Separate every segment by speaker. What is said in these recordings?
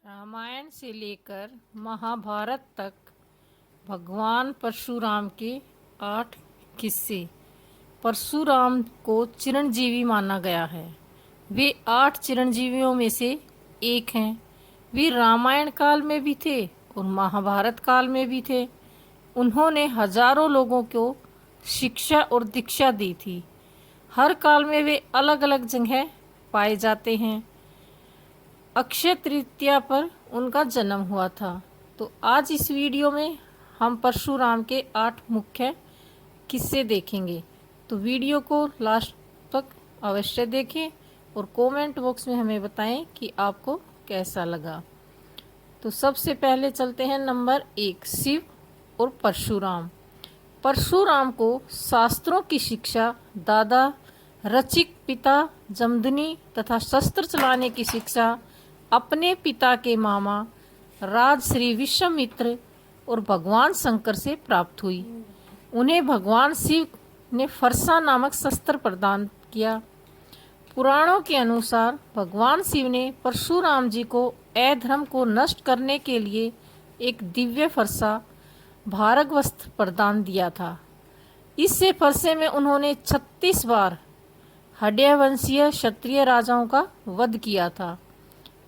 Speaker 1: रामायण से लेकर महाभारत तक भगवान परशुराम के 8 किस्से। परशुराम को चिरंजीवी माना गया है। वे 8 चिरंजीवियों में से एक हैं। वे रामायण काल में भी थे और महाभारत काल में भी थे। उन्होंने हजारों लोगों को शिक्षा और दीक्षा दी थी। हर काल में वे अलग अलग जगह पाए जाते हैं। अक्षय तृतीया पर उनका जन्म हुआ था। तो आज इस वीडियो में हम परशुराम के 8 मुख्य किस्से देखेंगे। तो वीडियो को लास्ट तक अवश्य देखें और कमेंट बॉक्स में हमें बताएं कि आपको कैसा लगा। तो सबसे पहले चलते हैं नंबर 1, शिव और परशुराम। परशुराम को शास्त्रों की शिक्षा दादा रचिक पिता जमदग्नि तथा शस्त्र चलाने की शिक्षा अपने पिता के मामा राजश्री विश्वामित्र और भगवान शंकर से प्राप्त हुई। उन्हें भगवान शिव ने फरसा नामक शस्त्र प्रदान किया। पुराणों के अनुसार भगवान शिव ने परशुराम जी को अधर्म को नष्ट करने के लिए एक दिव्य फरसा भारगवस्त्र प्रदान दिया था। इससे फरसे में उन्होंने 36 बार हड्यवंशीय क्षत्रिय राजाओं का वध किया था।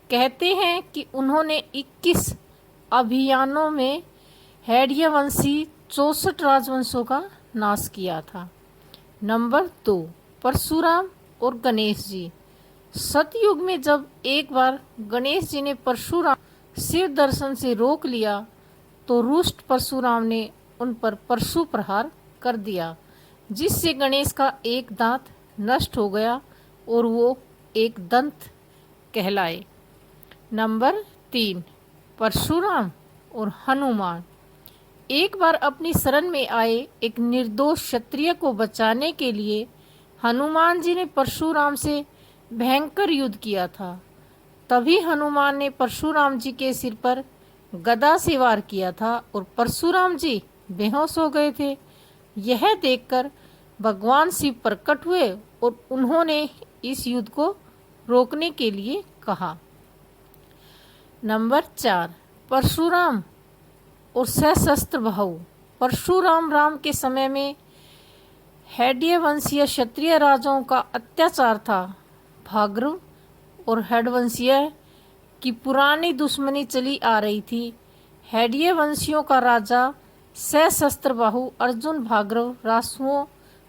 Speaker 1: कहते हैं कि उन्होंने 21 अभियानों में हड्यवंशी 64 राजवंशों का नाश किया था। नंबर 2, परशुराम और गणेश जी। सतयुग में जब एक बार गणेश जी ने परशुराम शिव दर्शन से रोक लिया तो रुष्ट परशुराम ने उन पर परशु प्रहार कर दिया, जिससे गणेश का एक दांत नष्ट हो गया और वो एक दंत कहलाए। नंबर 3, परशुराम और हनुमान। एक बार अपनी शरण में आए एक निर्दोष क्षत्रिय को बचाने के लिए हनुमान जी ने परशुराम से भयंकर युद्ध किया था। तभी हनुमान ने परशुराम जी के सिर पर गदा से वार किया था और परशुराम जी बेहोश हो गए थे। यह देखकर भगवान शिव प्रकट हुए और उन्होंने इस युद्ध को रोकने के लिए कहा। नंबर 4, परशुराम और सशस्त्र बहु। परशुराम राम के समय में हड्यवंशीय क्षत्रिय राजाओं का अत्याचार था। भार्गव और हड्यवंशीय की पुरानी दुश्मनी चली आ रही थी। हड्यवंशियों का राजा सशस्त्र बाहु अर्जुन भार्गव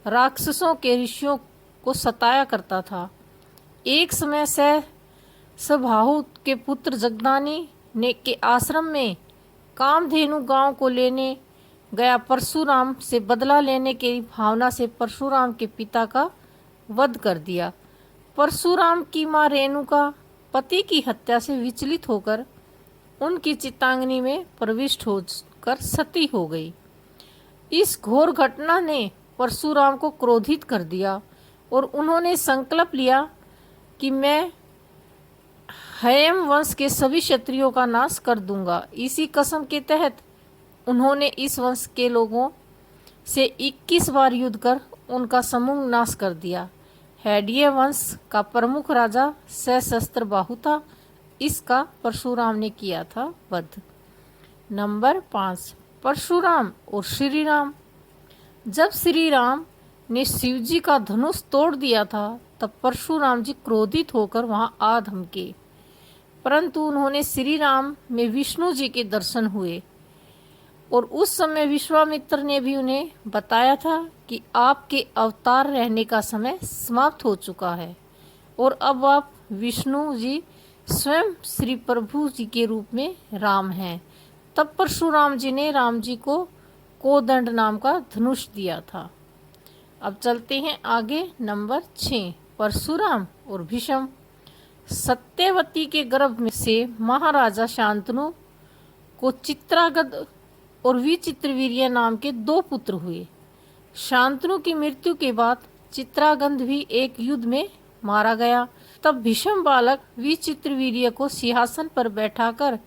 Speaker 1: राक्षसों के ऋषियों को सताया करता था। एक समय सबाहु के पुत्र जगदानी ने के आश्रम में कामधेनु गांव को लेने गया परशुराम से बदला लेने की भावना से परशुराम के पिता का वध कर दिया। परशुराम की मां रेणुका पति की हत्या से विचलित होकर उनकी चितांगनी में प्रविष्ट होकर सती हो गई। इस घोर घटना ने परशुराम को क्रोधित कर दिया और उन्होंने संकल्प लिया कि मैं हेम वंश के सभी क्षत्रियों का नाश कर दूंगा। इसी कसम के तहत उन्होंने इस वंश के लोगों से 21 बार युद्ध कर उनका समूह नाश कर दिया। हड्य वंश का प्रमुख राजा सशस्त्र बाहु था। इसका परशुराम ने किया था वध। नंबर 5, परशुराम और श्री राम। जब श्री राम ने शिव जी का धनुष तोड़ दिया था तब परशुराम जी क्रोधित होकर वहां आ धमके, परंतु उन्होंने श्री राम में विष्णु जी के दर्शन हुए और उस समय विश्वामित्र ने भी उन्हें बताया था कि आपके अवतार रहने का समय समाप्त हो चुका है और अब आप विष्णु जी स्वयं श्री प्रभु जी के रूप में राम हैं। तब परशुराम जी ने राम जी को कोदंड नाम का धनुष दिया था। अब चलते हैं आगे। नंबर 6, परशुराम और भीष्म। सत्यवती के गर्भ में से महाराजा शांतनु को चित्रागद और विचित्रवीर्य नाम के 2 पुत्र हुए। शांतनु की मृत्यु के बाद चित्रागंध भी एक युद्ध में मारा गया। तब भीष्म बालक विचित्रवीर्य को सिंहासन पर बैठाकर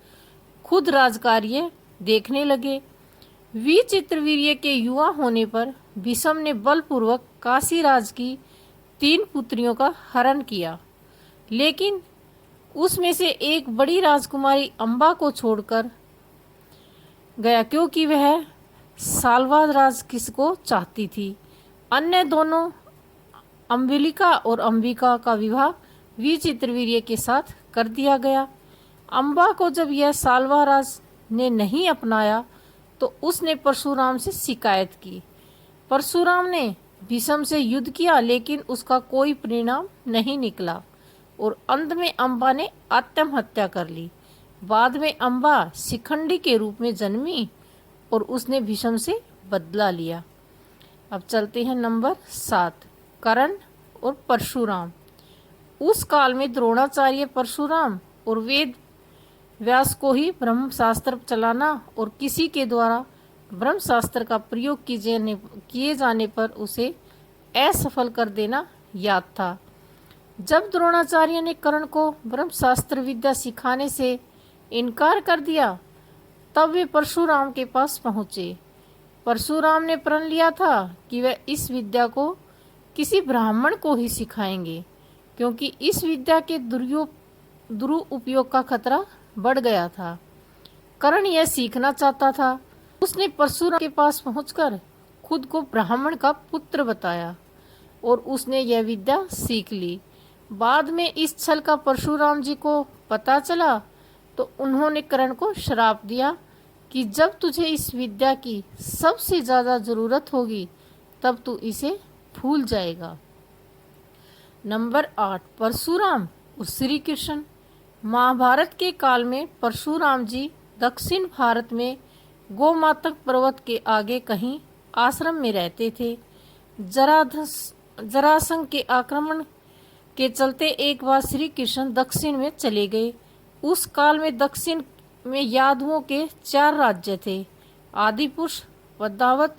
Speaker 1: खुद राजकार्य देखने लगे। विचित्रवीर्य के युवा होने पर भीष्म ने बलपूर्वक काशीराज की 3 पुत्रियों का हरण किया, लेकिन उसमें से एक बड़ी राजकुमारी अम्बा को छोड़कर गया क्योंकि वह साल्वा राज किसको चाहती थी। अन्य दोनों अम्बिलिका और अंबिका का विवाह विचित्रवीर्य के साथ कर दिया गया। अम्बा को जब यह साल्वा राज ने नहीं अपनाया तो उसने परशुराम से शिकायत की। परशुराम ने भीष्म से युद्ध किया लेकिन उसका कोई परिणाम नहीं निकला और अंत में अम्बा ने आत्महत्या कर ली। बाद में अम्बा शिखंडी के रूप में जन्मी और उसने भीष्म से बदला लिया। अब चलते हैं नंबर 7, कर्ण और परशुराम। उस काल में द्रोणाचार्य परशुराम और वेद व्यास को ही ब्रह्मशास्त्र चलाना और किसी के द्वारा ब्रह्मशास्त्र का प्रयोग किए जाने पर उसे असफल कर देना याद था। जब द्रोणाचार्य ने कर्ण को ब्रह्मशास्त्र विद्या सिखाने से इनकार कर दिया तब वे परशुराम के पास पहुँचे। परशुराम ने प्रण लिया था कि वे इस विद्या को किसी ब्राह्मण को ही सिखाएंगे क्योंकि इस विद्या के दुरुपयोग का खतरा बढ़ गया था। कर्ण यह सीखना चाहता था। उसने परशुराम के पास पहुंचकर खुद को ब्राह्मण का पुत्र बताया और उसने यह विद्या सीख ली। बाद में इस छल का परशुराम जी को पता चला तो उन्होंने कर्ण को श्राप दिया कि जब तुझे इस विद्या की सबसे ज़्यादा ज़रूरत होगी तब तू इसे भूल जाएगा। नंबर 8, परशुराम और श्री कृष्ण। महाभारत के काल में परशुराम जी दक्षिण भारत में गोमातक पर्वत के आगे कहीं आश्रम में रहते थे। जरासंध के आक्रमण के चलते एक बार श्री कृष्ण दक्षिण में चले गए। उस काल में दक्षिण में यादवों के 4 राज्य थे, आदिपुरुष, पद्मावत,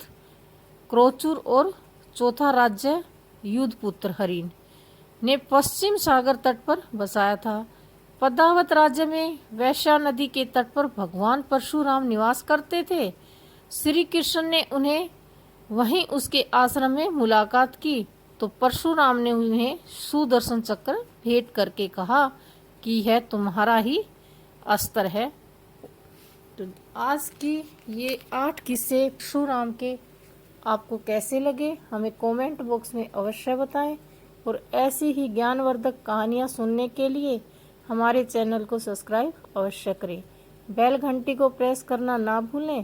Speaker 1: क्रोचुर और चौथा राज्य युद्धपुत्र हरिण ने पश्चिम सागर तट पर बसाया था। पद्मावत राज्य में वैश्या नदी के तट पर भगवान परशुराम निवास करते थे। श्री कृष्ण ने उन्हें वहीं उसके आश्रम में मुलाकात की तो परशुराम ने उन्हें सुदर्शन चक्र भेंट करके कहा कि यह तुम्हारा ही अस्त्र है। तो आज की ये 8 किस्से परशुराम के आपको कैसे लगे हमें कमेंट बॉक्स में अवश्य बताएं और ऐसी ही ज्ञानवर्धक कहानियाँ सुनने के लिए हमारे चैनल को सब्सक्राइब अवश्य करें। बेल घंटी को प्रेस करना ना भूलें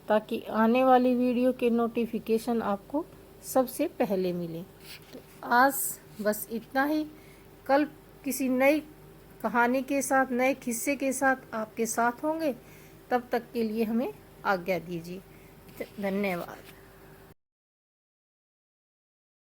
Speaker 1: ताकि आने वाली वीडियो के नोटिफिकेशन आपको सबसे पहले मिले। तो आज बस इतना ही। कल किसी नई कहानी के साथ, नए किस्से के साथ आपके साथ होंगे। तब तक के लिए हमें आज्ञा दीजिए। धन्यवाद।